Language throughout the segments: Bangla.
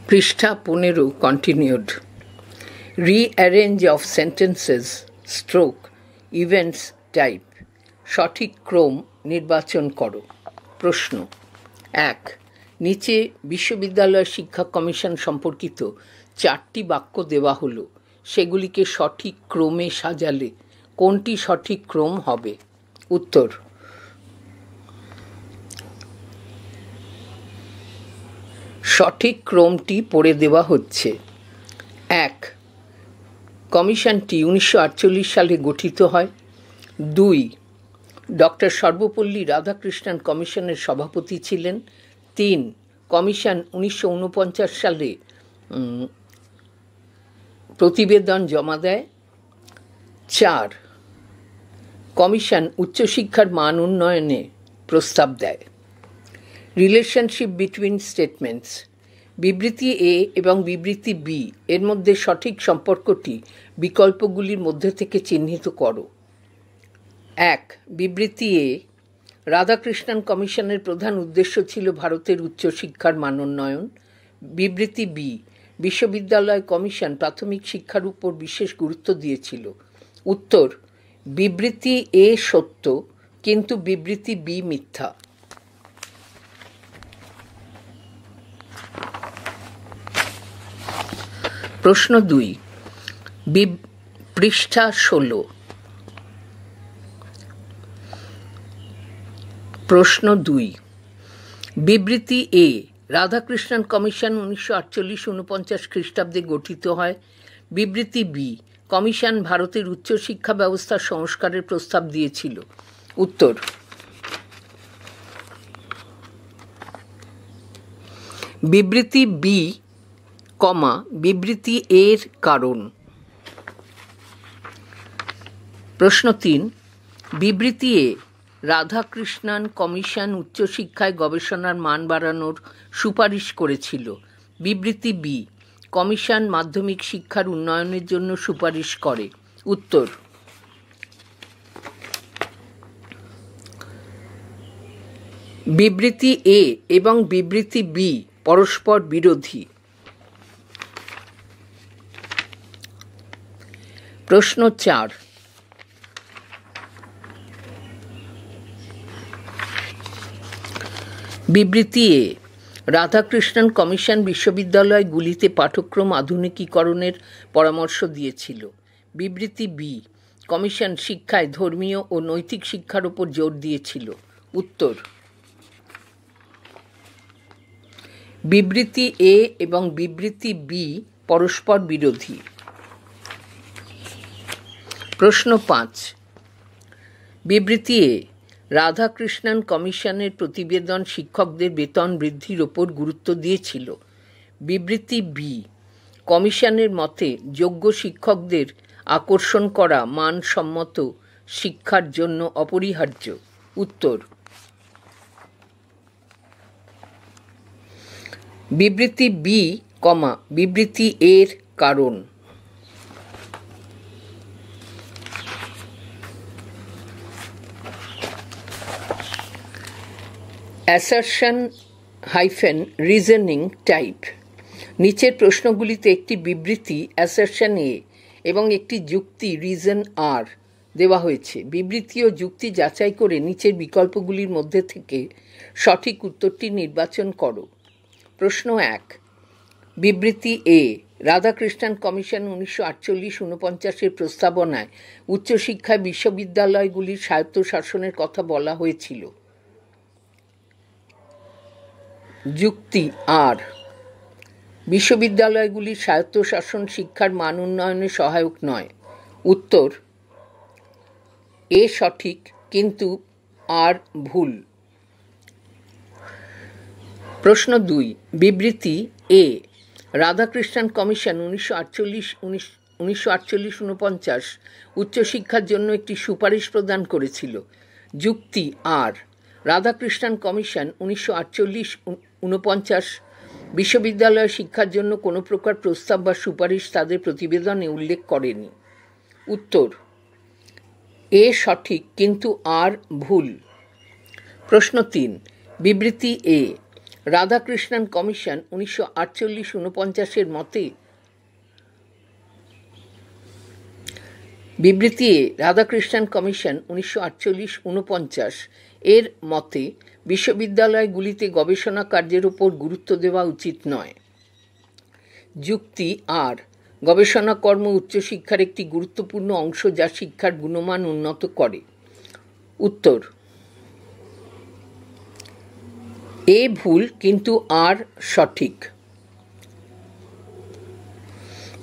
পৃষ্ঠা 15 continued. Rearrange of sentences stroke events type, সঠিক ক্রম নির্বাচন করো। প্রশ্ন 1। নিচে বিশ্ববিদ্যালয় শিক্ষা কমিশন সম্পর্কিত 4টি বাক্য দেওয়া হলো, সেগুলিকে সঠিক ক্রমে সাজালে কোনটি সঠিক ক্রম হবে? উত্তর: সঠিক ক্রমটি পড়ে দেওয়া হচ্ছে। 1. কমিশনটি 1948 সালে গঠিত হয়। 2. ডক্টর সর্বপল্লী রাধাকৃষ্ণন কমিশনের সভাপতি ছিলেন। 3. কমিশন 1949 সালে প্রতিবেদন জমা দেয়। 4. কমিশন উচ্চশিক্ষার মান উন্নয়নে প্রস্তাব দেয়। রিলেশনশিপ বিটুইন স্টেটমেন্টস, বিবৃতি এ এবং বিবৃতি বি এর মধ্যে সঠিক সম্পর্কটি বিকল্পগুলির মধ্যে থেকে চিহ্নিত করো। 1. বিবৃতি এ, রাধাকৃষ্ণন কমিশনের প্রধান উদ্দেশ্য ছিল ভারতের উচ্চশিক্ষার মান উন্নয়ন। বিবৃতি বি, বিশ্ববিদ্যালয় কমিশন প্রাথমিক শিক্ষার উপর বিশেষ গুরুত্ব দিয়েছিল। উত্তর: বিবৃতি এ সত্য, কিন্তু বিবৃতি বি মিথ্যা। প্রশ্ন 2, পৃষ্ঠা 16। প্রশ্ন 2, বিবৃতি এ, রাধাকৃষ্ণন কমিশন 1948-49 খ্রিস্টাব্দে গঠিত হয়। বিবৃতি বি, কমিশন ভারতের উচ্চশিক্ষা ব্যবস্থা সংস্কারের প্রস্তাব দিয়েছিল। উত্তর: বিবৃতি বি, বিবৃতি এর কারণ। প্রশ্ন 3, বিবৃতি এ, রাধাকৃষ্ণন কমিশন উচ্চশিক্ষায় গবেষণার মান বাড়ানোর সুপারিশ করেছিল। বিবৃতি বি, কমিশন মাধ্যমিক শিক্ষার উন্নয়নের জন্য সুপারিশ করে। উত্তর: বিবৃতি এ এবং বিবৃতি বি পরস্পর বিরোধী। প্রশ্ন 4, বিবৃতি এ, রাধাকৃষ্ণন কমিশন বিশ্ববিদ্যালয়গুলিতে পাঠ্যক্রম আধুনিকীকরণের পরামর্শ দিয়েছিল। বিবৃতি বি, কমিশন শিক্ষায় ধর্মীয় ও নৈতিক শিক্ষার উপর জোর দিয়েছিল। উত্তর: বিবৃতি এ এবং বিবৃতি বি পরস্পর বিরোধী। প্রশ্ন 5, বিবৃতি এ, রাধাকৃষ্ণন কমিশনের প্রতিবেদন শিক্ষকদের বেতন বৃদ্ধির ওপর গুরুত্ব দিয়েছিল। বিবৃতি বি, কমিশনের মতে যোগ্য শিক্ষকদের আকর্ষণ করা মানসম্মত শিক্ষার জন্য অপরিহার্য। উত্তর: বিবৃতি বি, বিবৃতি এর কারণ। অ্যাসারশন রিজনিং টাইপ, নিচের প্রশ্নগুলিতে একটি বিবৃতি অ্যাসারশন এ এবং একটি যুক্তি রিজন আর দেওয়া হয়েছে। বিবৃতি ও যুক্তি যাচাই করে নিচের বিকল্পগুলির মধ্যে থেকে সঠিক উত্তরটি নির্বাচন করো। প্রশ্ন 1, বিবৃতি এ, রাধাকৃষ্ণন কমিশন 1948-49 প্রস্তাবনায় উচ্চশিক্ষায় বিশ্ববিদ্যালয়গুলির স্বায়ত্তশাসনের কথা বলা হয়েছিল। যুক্তি আর, বিশ্ববিদ্যালয়গুলির স্বায়ত্তশাসন শিক্ষার মান উন্নয়নে সহায়ক নয়। উত্তর: এ সঠিক, কিন্তু আর ভুল। প্রশ্ন 2, বিবৃতি এ, রাধাকৃষ্ণন কমিশন 1948-49 উচ্চশিক্ষার জন্য একটি সুপারিশ প্রদান করেছিল। যুক্তি আর, রাধাকৃষ্ণন কমিশন 1948-49 বিশ্ববিদ্যালয় শিক্ষার জন্য কোনো প্রকার প্রস্তাব বা সুপারিশ তাদের প্রতিবেদনে উল্লেখ করেনি। উত্তর: এ সঠিক, কিন্তু আর ভুল। প্রশ্ন 3, বিবৃতি এ, রাধাকৃষ্ণন কমিশন 1948-49 মতে বিবৃতি এ রাধাকৃষ্ণন কমিশন 1948-49 এর মতে বিশ্ববিদ্যালয়গুলিতে গবেষণা কার্যের উপর গুরুত্ব দেওয়া উচিত নয়। যুক্তি আর গবেষণা কর্ম উচ্চশিক্ষার একটি গুরুত্বপূর্ণ অংশ যা শিক্ষার গুণমান উন্নত করে। উত্তর: এ ভুল কিন্তু আর সঠিক।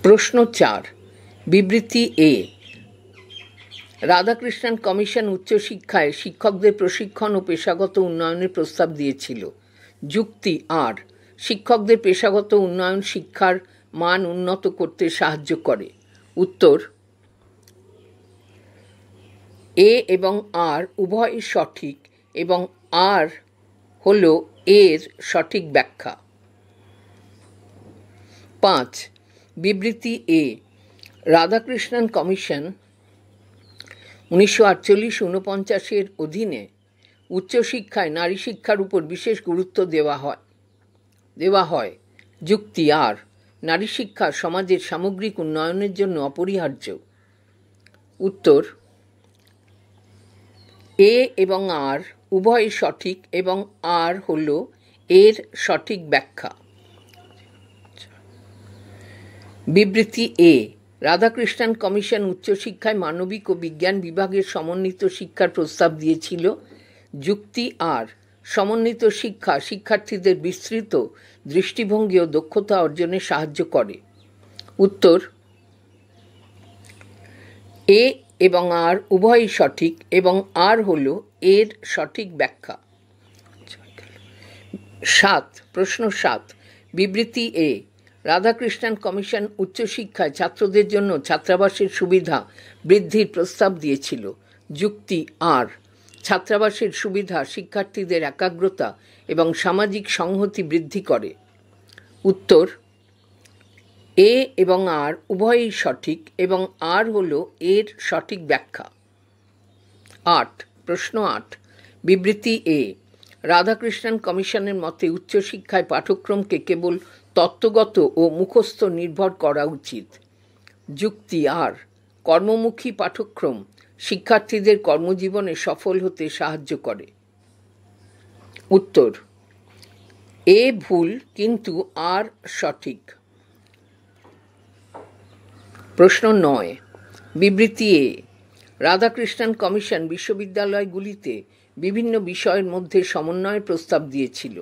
প্রশ্ন 4, বিবৃতি এ রাধাকৃষ্ণন কমিশন উচ্চশিক্ষায় শিক্ষকদের প্রশিক্ষণ ও পেশাগত উন্নয়নের প্রস্তাব দিয়েছিল। যুক্তি আর শিক্ষকদের পেশাগত উন্নয়ন শিক্ষার মান উন্নত করতে সাহায্য করে। উত্তর: এ এবং আর উভয়ই সঠিক এবং আর হল এর সঠিক ব্যাখ্যা। 5, বিবৃতি এ রাধাকৃষ্ণন কমিশন 1948-49 অধীনে উচ্চশিক্ষায় নারী শিক্ষার উপর বিশেষ গুরুত্ব দেওয়া হয়। যুক্তি আর নারী শিক্ষা সমাজের সামগ্রিক উন্নয়নের জন্য অপরিহার্য। উত্তর: এ এবং আর উভয়ই সঠিক এবং আর হল এর সঠিক ব্যাখ্যা। বিবৃতি এ রাধাকৃষ্ণন কমিশন উচ্চশিক্ষায় মানবিক ও বিজ্ঞান বিভাগের সমন্বিত শিক্ষার প্রস্তাব দিয়েছিল। যুক্তি আর সমন্বিত শিক্ষা শিক্ষার্থীদের বিস্তৃত দৃষ্টিভঙ্গি ও দক্ষতা অর্জনে সাহায্য করে। উত্তর: এ এবং আর উভয়ই সঠিক এবং আর হল এর সঠিক ব্যাখ্যা। 7, প্রশ্ন 7, বিবৃতি এ রাধাকৃষ্ণন কমিশন উচ্চশিক্ষায় ছাত্রদের জন্য ছাত্রাবাসের সুবিধা বৃদ্ধির প্রস্তাব দিয়েছিল। যুক্তি আর ছাত্রাবাসের সুবিধা শিক্ষার্থীদের একাগ্রতা এবং সামাজিক সংহতি বৃদ্ধি করে। উত্তর: এ এবং আর উভয়ই সঠিক এবং আর হল এর সঠিক ব্যাখ্যা। 8, প্রশ্ন 8, বিবৃতি এ রাধাকৃষ্ণন কমিশনের মতে উচ্চশিক্ষায় পাঠ্যক্রমকে কেবল তত্ত্বগত ও মুখস্থ নির্ভর করা উচিত। যুক্তি আর কর্মমুখী পাঠ্যক্রম শিক্ষার্থীদের কর্মজীবনে সফল হতে সাহায্য করে। উত্তর: এ ভুল কিন্তু আর সঠিক। প্রশ্ন 9, বিবৃতি এ রাধাকৃষ্ণন কমিশন বিশ্ববিদ্যালয়গুলিতে বিভিন্ন বিষয়ের মধ্যে সমন্বয়ের প্রস্তাব দিয়েছিল।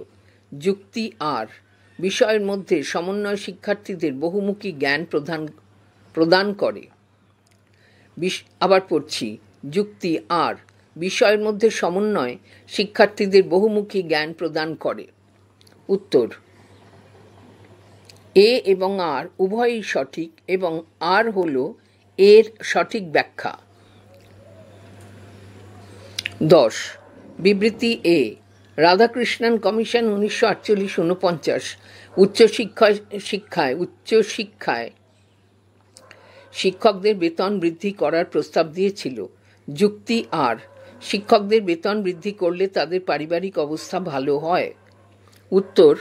যুক্তি আর বিষয়ের মধ্যে সমন্বয় শিক্ষার্থীদের বহুমুখী জ্ঞান প্রদান করে। আবার পড়ছি, যুক্তি আর বিষয়ের মধ্যে সমন্বয় শিক্ষার্থীদের বহুমুখী জ্ঞান প্রদান করে। উত্তর: এ এবং আর উভয়ই সঠিক এবং আর হল এর সঠিক ব্যাখ্যা। 10, বিবৃতি এ রাধাকৃষ্ণন কমিশন 1948-49 উচ্চশিক্ষায় শিক্ষকদের বেতন বৃদ্ধি করার প্রস্তাব দিয়েছিল। যুক্তি আর শিক্ষকদের বেতন বৃদ্ধি করলে তাদের পারিবারিক অবস্থা ভালো হয়। উত্তর: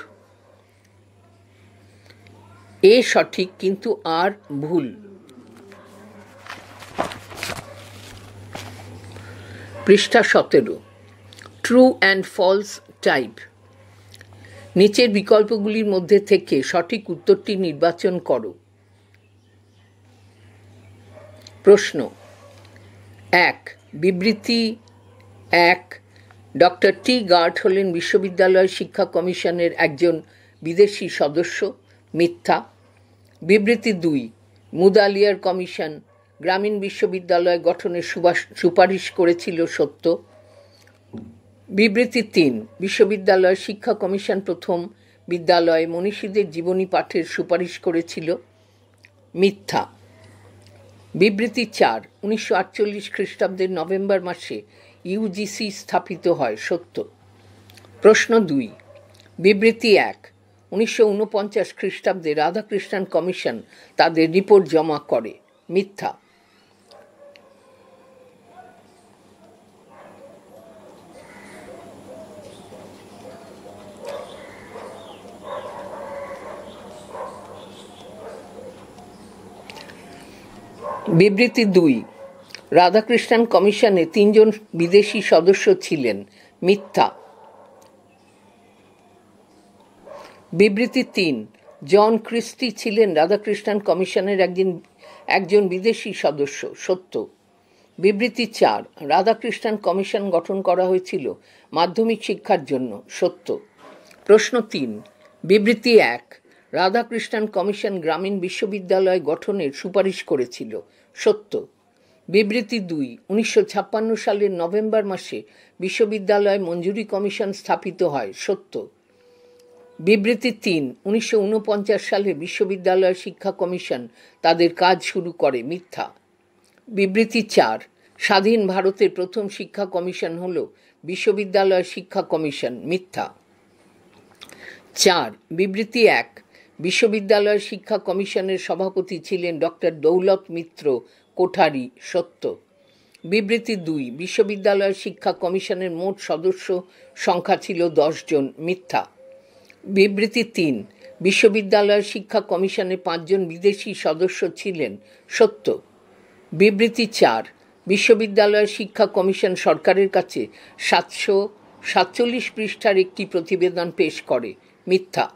এ সঠিক কিন্তু আর ভুল। পৃষ্ঠা 17, ট্রু অ্যান্ড ফলস টাইপ। নিচের বিকল্পগুলির মধ্যে থেকে সঠিক উত্তরটি নির্বাচন করো। প্রশ্ন 1, বিবৃতি 1, ডক্টর টি গার্ট হলেন বিশ্ববিদ্যালয় শিক্ষা কমিশনের একজন বিদেশি সদস্য। মিথ্যা। বিবৃতি 2, মুদালিয়ার কমিশন গ্রামীণ বিশ্ববিদ্যালয় গঠনের সুপারিশ করেছিল। সত্য। বিবৃতি 3, বিশ্ববিদ্যালয় শিক্ষা কমিশন প্রথম বিদ্যালয়ে মনীষীদের জীবনী পাঠের সুপারিশ করেছিল। মিথ্যা। বিবৃতি 4, 1948 খ্রিস্টাব্দের নভেম্বর মাসে ইউজিসি স্থাপিত হয়। সত্য। প্রশ্ন 2, বিবৃতি 1, 1949 খ্রিস্টাব্দে রাধাকৃষ্ণন কমিশন তাদের রিপোর্ট জমা করে। মিথ্যা। বিবৃতি 2, রাধাকৃষ্ণন কমিশনে 3 জন বিদেশি সদস্য ছিলেন, মিথ্যা। বিবৃতি 3, জন ক্রিস্টি ছিলেন রাধাকৃষ্ণন কমিশনের একজন বিদেশি সদস্য, সত্য। বিবৃতি 4, রাধাকৃষ্ণন কমিশন গঠন করা হয়েছিল মাধ্যমিক শিক্ষার জন্য, সত্য। প্রশ্ন 3, বিবৃতি 1, রাধাকৃষ্ণন কমিশন গ্রামীণ বিশ্ববিদ্যালয় গঠনের সুপারিশ করেছিল, সত্য। বিবৃতি 2, 1956 সালের নভেম্বর মাসে বিশ্ববিদ্যালয় মঞ্জুরি কমিশন স্থাপিত হয়, সত্য। বিবৃতি 3, 1949 সালে বিশ্ববিদ্যালয় শিক্ষা কমিশন তাদের কাজ শুরু করে, মিথ্যা। বিবৃতি 4, স্বাধীন ভারতের প্রথম শিক্ষা কমিশন হল বিশ্ববিদ্যালয় শিক্ষা কমিশন, মিথ্যা। 4, বিবৃতি 1, বিশ্ববিদ্যালয় শিক্ষা কমিশনের সভাপতি ছিলেন ডক্টর দৌলত মিত্র কোঠারি, সত্য। বিবৃতি 2, বিশ্ববিদ্যালয় শিক্ষা কমিশনের মোট সদস্য সংখ্যা ছিল 10 জন, মিথ্যা। বিবৃতি 3, বিশ্ববিদ্যালয় শিক্ষা কমিশনে 5 জন বিদেশি সদস্য ছিলেন, সত্য। বিবৃতি 4, বিশ্ববিদ্যালয় শিক্ষা কমিশন সরকারের কাছে 747 পৃষ্ঠার একটি প্রতিবেদন পেশ করে, মিথ্যা।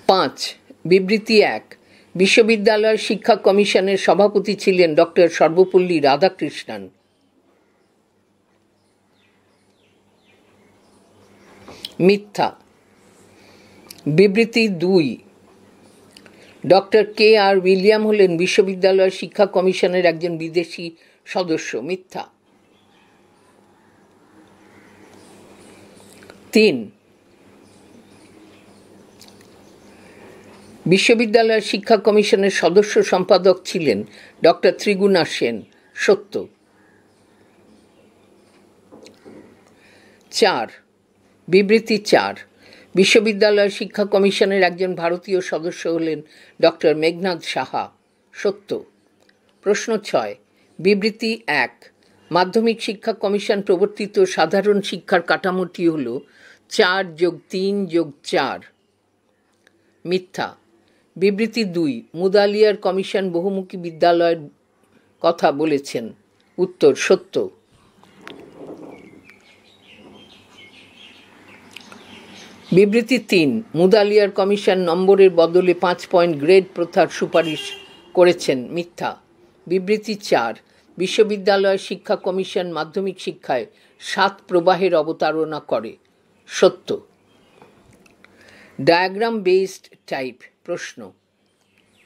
পাঁচ, বিবৃতি 1, বিশ্ববিদ্যালয় শিক্ষা কমিশনের সভাপতি ছিলেন ডক্টর সর্বপল্লী রাধাকৃষ্ণন, মিথ্যা। বিবৃতি 2, ডক্টর K.R. উইলিয়াম হলেন বিশ্ববিদ্যালয় শিক্ষা কমিশনের একজন বিদেশি সদস্য, মিথ্যা। 3, বিশ্ববিদ্যালয় শিক্ষা কমিশনের সদস্য সম্পাদক ছিলেন ডক্টর ত্রিগুণা সেন, সত্য। 4, বিবৃতি 4, বিশ্ববিদ্যালয় শিক্ষা কমিশনের একজন ভারতীয় সদস্য হলেন ডক্টর মেঘনাদ সাহা, সত্য। প্রশ্ন 6, বিবৃতি 1, মাধ্যমিক শিক্ষা কমিশন প্রবর্তিত সাধারণ শিক্ষার কাঠামোটি হল 4+3+4, মিথ্যা। বিবৃতি 2, মুদালিয়ার কমিশন বহুমুখী বিদ্যালয়ের কথা বলেছেন, উত্তর সত্য। বিবৃতি 3, মুদালিয়ার কমিশন নম্বরের বদলে 5 পয়েন্ট গ্রেড প্রথার সুপারিশ করেছেন, মিথ্যা। বিবৃতি 4, বিশ্ববিদ্যালয় শিক্ষা কমিশন মাধ্যমিক শিক্ষায় 7 প্রবাহের অবতারণা করে, সত্য। ডায়াগ্রাম বেসড টাইপ প্রশ্ন।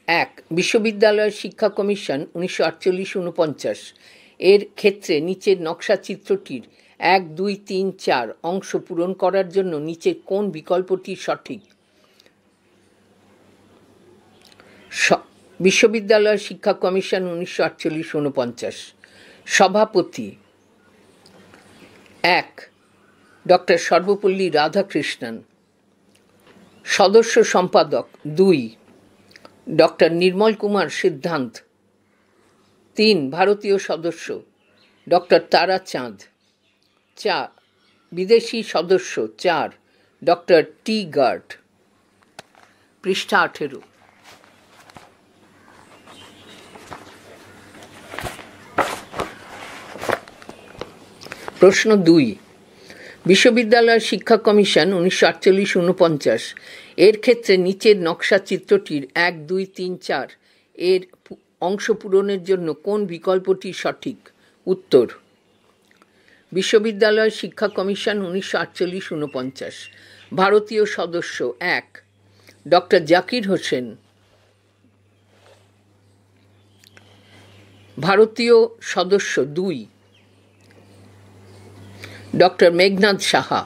1, বিশ্ববিদ্যালয় শিক্ষা কমিশন 1948-49 এর ক্ষেত্রে নিচের নকশা চিত্রটির 1, 2, 3, 4 অংশ পূরণ করার জন্য নিচের কোন বিকল্পটি সঠিক? বিশ্ববিদ্যালয় শিক্ষা কমিশন 1948-49। সভাপতি 1, ডক্টর সর্বপল্লী রাধাকৃষ্ণন। সদস্য সম্পাদক 2, ডক্টর নির্মল কুমার সিদ্ধান্ত। 3, ভারতীয় সদস্য ডক্টর তারা চাঁদ। 4, বিদেশি সদস্য 4, ডক্টর টি গার্ড। পৃষ্ঠা 18। প্রশ্ন 2, বিশ্ববিদ্যালয় শিক্ষা কমিশন 1948-49 এর ক্ষেত্রে নিচের নকশা চিত্রটির 1, 2, 3, 4 এর অংশ পূরণের জন্য কোন বিকল্পটি সঠিক? উত্তর, বিশ্ববিদ্যালয় শিক্ষা কমিশন 1948-49। ভারতীয় সদস্য 1, ডক্টর জাকির হোসেন। ভারতীয় সদস্য 2, ডক্টর মেঘনাদ সাহা।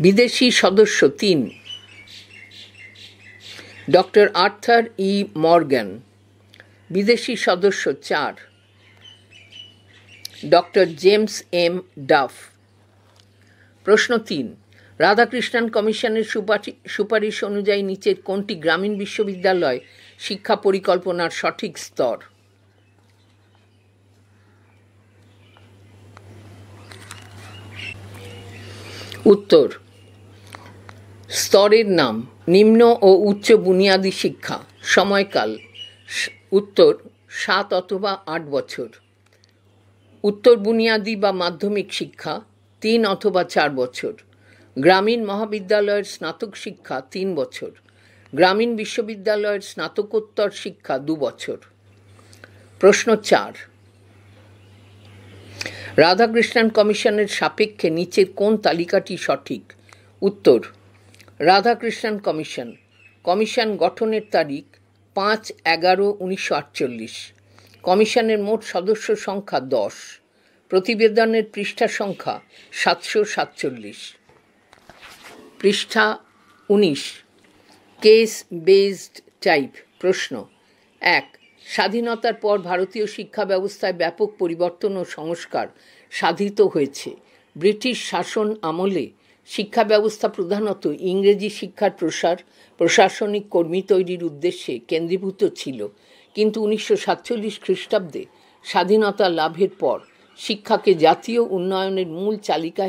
বিদেশি সদস্য 3, ডক্টর আর্থার ই মর্গ্যান। বিদেশি সদস্য 4, ডক্টর জেমস এম ডাফ। প্রশ্ন 3, রাধাকৃষ্ণন কমিশনের সুপারিশ অনুযায়ী নিচের কোনটি গ্রামীণ বিশ্ববিদ্যালয় শিক্ষা পরিকল্পনার সঠিক স্তর? উত্তর স্তরের নাম নিম্ন ও উচ্চ বুনিয়াদী শিক্ষা সময়কাল উত্তর 7 অথবা 8 বছর উত্তর বুনিয়াদী বা মাধ্যমিক শিক্ষা 3 অথবা 4 বছর গ্রামীণ মহাবিদ্যালয়ের স্নাতক শিক্ষা 3 বছর গ্রামীণ বিশ্ববিদ্যালয়ের স্নাতকোত্তর শিক্ষা 2 বছর প্রশ্ন 4 রাধাকৃষ্ণন কমিশনের সাপেক্ষে নিচের কোন তালিকাটি সঠিক উত্তর রাধাকৃষ্ণন কমিশন কমিশন গঠনের তারিখ 5/11/1948 কমিশনের মোট সদস্য সংখ্যা 10 প্রতিবেদনের পৃষ্ঠা সংখ্যা 747 পৃষ্ঠা 19 কেস বেসড টাইপ প্রশ্ন 1 স্বাধীনতার পর ভারতীয় শিক্ষা ব্যবস্থায় ব্যাপক পরিবর্তন ও সংস্কার সাধিত হয়েছে ব্রিটিশ শাসন আমলে শিক্ষা ব্যবস্থা প্রধানত ইংরেজি শিক্ষার প্রসার প্রশাসনিক কর্মী তৈরির উদ্দেশ্যে কেন্দ্রীভূত ছিল কিন্তু 1947 খ্রিস্টাব্দে স্বাধীনতা লাভের পর শিক্ষাকে জাতীয় উন্নয়নের মূল চালিকা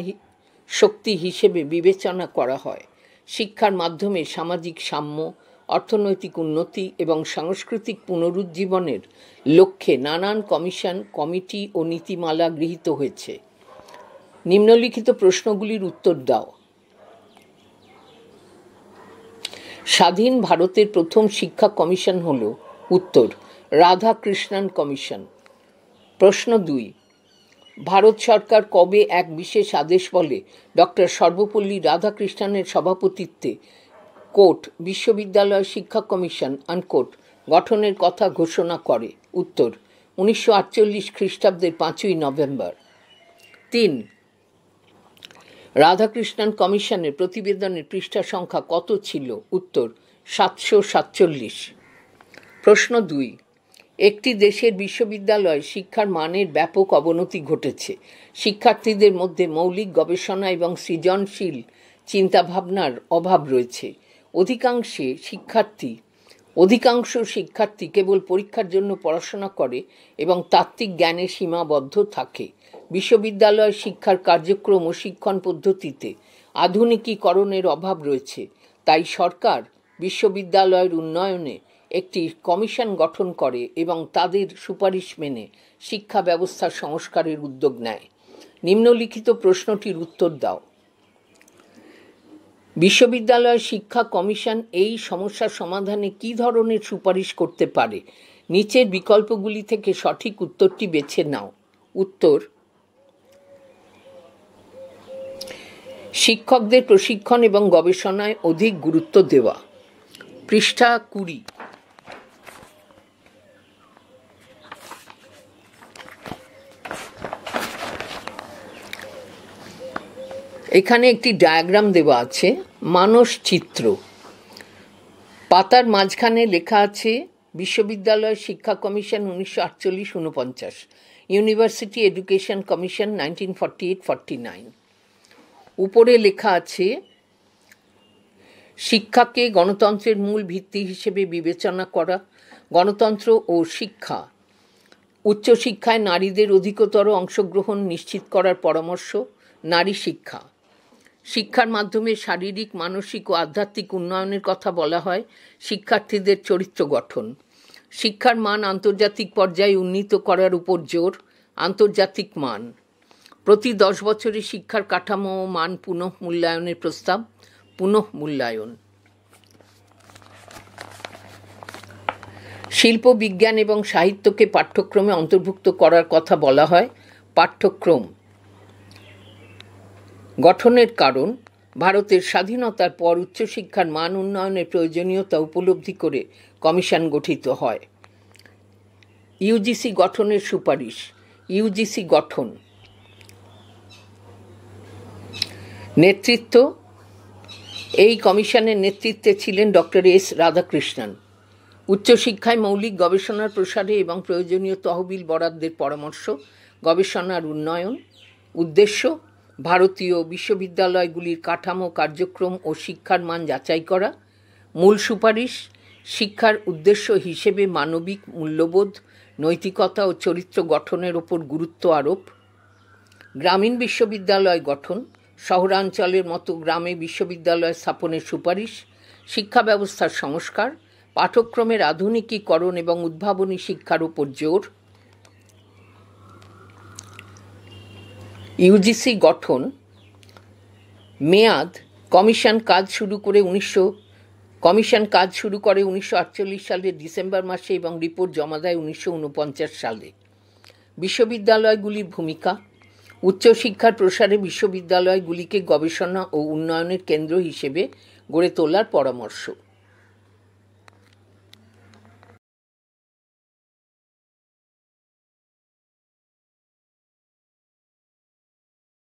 শক্তি হিসেবে বিবেচনা করা হয় শিক্ষার মাধ্যমে সামাজিক সাম্য অর্থনৈতিক উন্নতি এবং সাংস্কৃতিক পুনরুজ্জীবনের লক্ষ্যে নানান কমিশন কমিটি ও নীতিমালা গৃহীত হয়েছে নিম্নলিখিত প্রশ্নগুলির উত্তর দাও স্বাধীন ভারতের প্রথম শিক্ষা কমিশন হল উত্তর রাধাকৃষ্ণন কমিশন প্রশ্ন 2 ভারত সরকার কবে এক বিশেষ আদেশ বলে ডক্টর সর্বপল্লী রাধাকৃষ্ণনের সভাপতিত্বে কোট বিশ্ববিদ্যালয় শিক্ষা কমিশন আনকোট গঠনের কথা ঘোষণা করে উত্তর 1948 খ্রিস্টাব্দের 5ই নভেম্বর 3 রাধাকৃষ্ণন কমিশনের প্রতিবেদনের পৃষ্ঠা সংখ্যা কত ছিল উত্তর 747 প্রশ্ন 2 একটি দেশের বিশ্ববিদ্যালয় শিক্ষার মানের ব্যাপক অবনতি ঘটেছে শিক্ষার্থীদের মধ্যে মৌলিক গবেষণা এবং সৃজনশীল চিন্তাভাবনার অভাব রয়েছে অধিকাংশ শিক্ষার্থী কেবল পরীক্ষার জন্য পড়াশোনা করে এবং তাত্ত্বিক জ্ঞানে সীমাবদ্ধ থাকে বিশ্ববিদ্যালয় শিক্ষার কার্যক্রম ও শিক্ষণ পদ্ধতিতে আধুনিকীকরণের অভাব রয়েছে তাই সরকার বিশ্ববিদ্যালয়ের উন্নয়নে একটি কমিশন গঠন করে এবং তাদের সুপারিশ মেনে শিক্ষা ব্যবস্থার সংস্কারের উদ্যোগ নেয় নিম্নলিখিত প্রশ্নটির উত্তর দাও বিশ্ববিদ্যালয় শিক্ষা কমিশন এই সমস্যার সমাধানে কী ধরনের সুপারিশ করতে পারে নিচের বিকল্পগুলি থেকে সঠিক উত্তরটি বেছে নাও উত্তর শিক্ষকদের প্রশিক্ষণ এবং গবেষণায় অধিক গুরুত্ব দেওয়া পৃষ্ঠা 20 এখানে একটি ডায়াগ্রাম দেওয়া আছে মানস চিত্র পাতার মাঝখানে লেখা আছে বিশ্ববিদ্যালয় শিক্ষা কমিশন 1948-49 ইউনিভার্সিটি এডুকেশন কমিশন 1948-49 উপরে লেখা আছে শিক্ষাকে গণতন্ত্রের মূল ভিত্তি হিসেবে বিবেচনা করা গণতন্ত্র ও শিক্ষা উচ্চশিক্ষায় নারীদের অধিকতর অংশগ্রহণ নিশ্চিত করার পরামর্শ নারী শিক্ষা শিক্ষার মাধ্যমে শারীরিক মানসিক ও আধ্যাত্মিক উন্নয়নের কথা বলা হয় শিক্ষার্থীদের চরিত্র গঠন শিক্ষার মান আন্তর্জাতিক পর্যায়ে উন্নীত করার উপর জোর আন্তর্জাতিক মান প্রতি 10 বছরে শিক্ষার কাঠামো ও মান পুনঃমূল্যায়নের প্রস্তাব পুনঃমূল্যায়ন শিল্প বিজ্ঞান এবং সাহিত্যকে পাঠ্যক্রমে অন্তর্ভুক্ত করার কথা বলা হয় পাঠ্যক্রম গঠনের কারণ ভারতের স্বাধীনতার পর উচ্চশিক্ষার মান উন্নয়নের প্রয়োজনীয়তা উপলব্ধি করে কমিশন গঠিত হয় ইউজিসি গঠনের সুপারিশ ইউজিসি গঠন নেতৃত্ব এই কমিশনের নেতৃত্বে ছিলেন ডক্টর এস রাধাকৃষ্ণন উচ্চশিক্ষায় মৌলিক গবেষণার প্রসারে এবং প্রয়োজনীয় তহবিল বরাদ্দের পরামর্শ গবেষণার উন্নয়ন উদ্দেশ্য ভারতীয় বিশ্ববিদ্যালয়গুলির কাঠামো কার্যক্রম ও শিক্ষার মান যাচাই করা মূল সুপারিশ শিক্ষার উদ্দেশ্য হিসেবে মানবিক মূল্যবোধ নৈতিকতা ও চরিত্র গঠনের ওপর গুরুত্ব আরোপ গ্রামীণ বিশ্ববিদ্যালয় গঠন শহরাঞ্চলের মতো গ্রামে বিশ্ববিদ্যালয় স্থাপনের সুপারিশ, শিক্ষা ব্যবস্থার সংস্কার, পাঠ্যক্রমের আধুনিকীকরণ এবং উদ্ভাবনী শিক্ষার উপর জোর, ইউজিসি গঠন, মেয়াদ, কমিশন কাজ শুরু করে 1948 সালের ডিসেম্বর মাসে এবং রিপোর্ট জমা দেয় 1949 সালে। বিশ্ববিদ্যালয়গুলির ভূমিকা, উচ্চশিক্ষার প্রসারে বিশ্ববিদ্যালয়গুলিকে গবেষণা ও উন্নয়নের কেন্দ্র হিসেবে গড়ে তোলার পরামর্শ।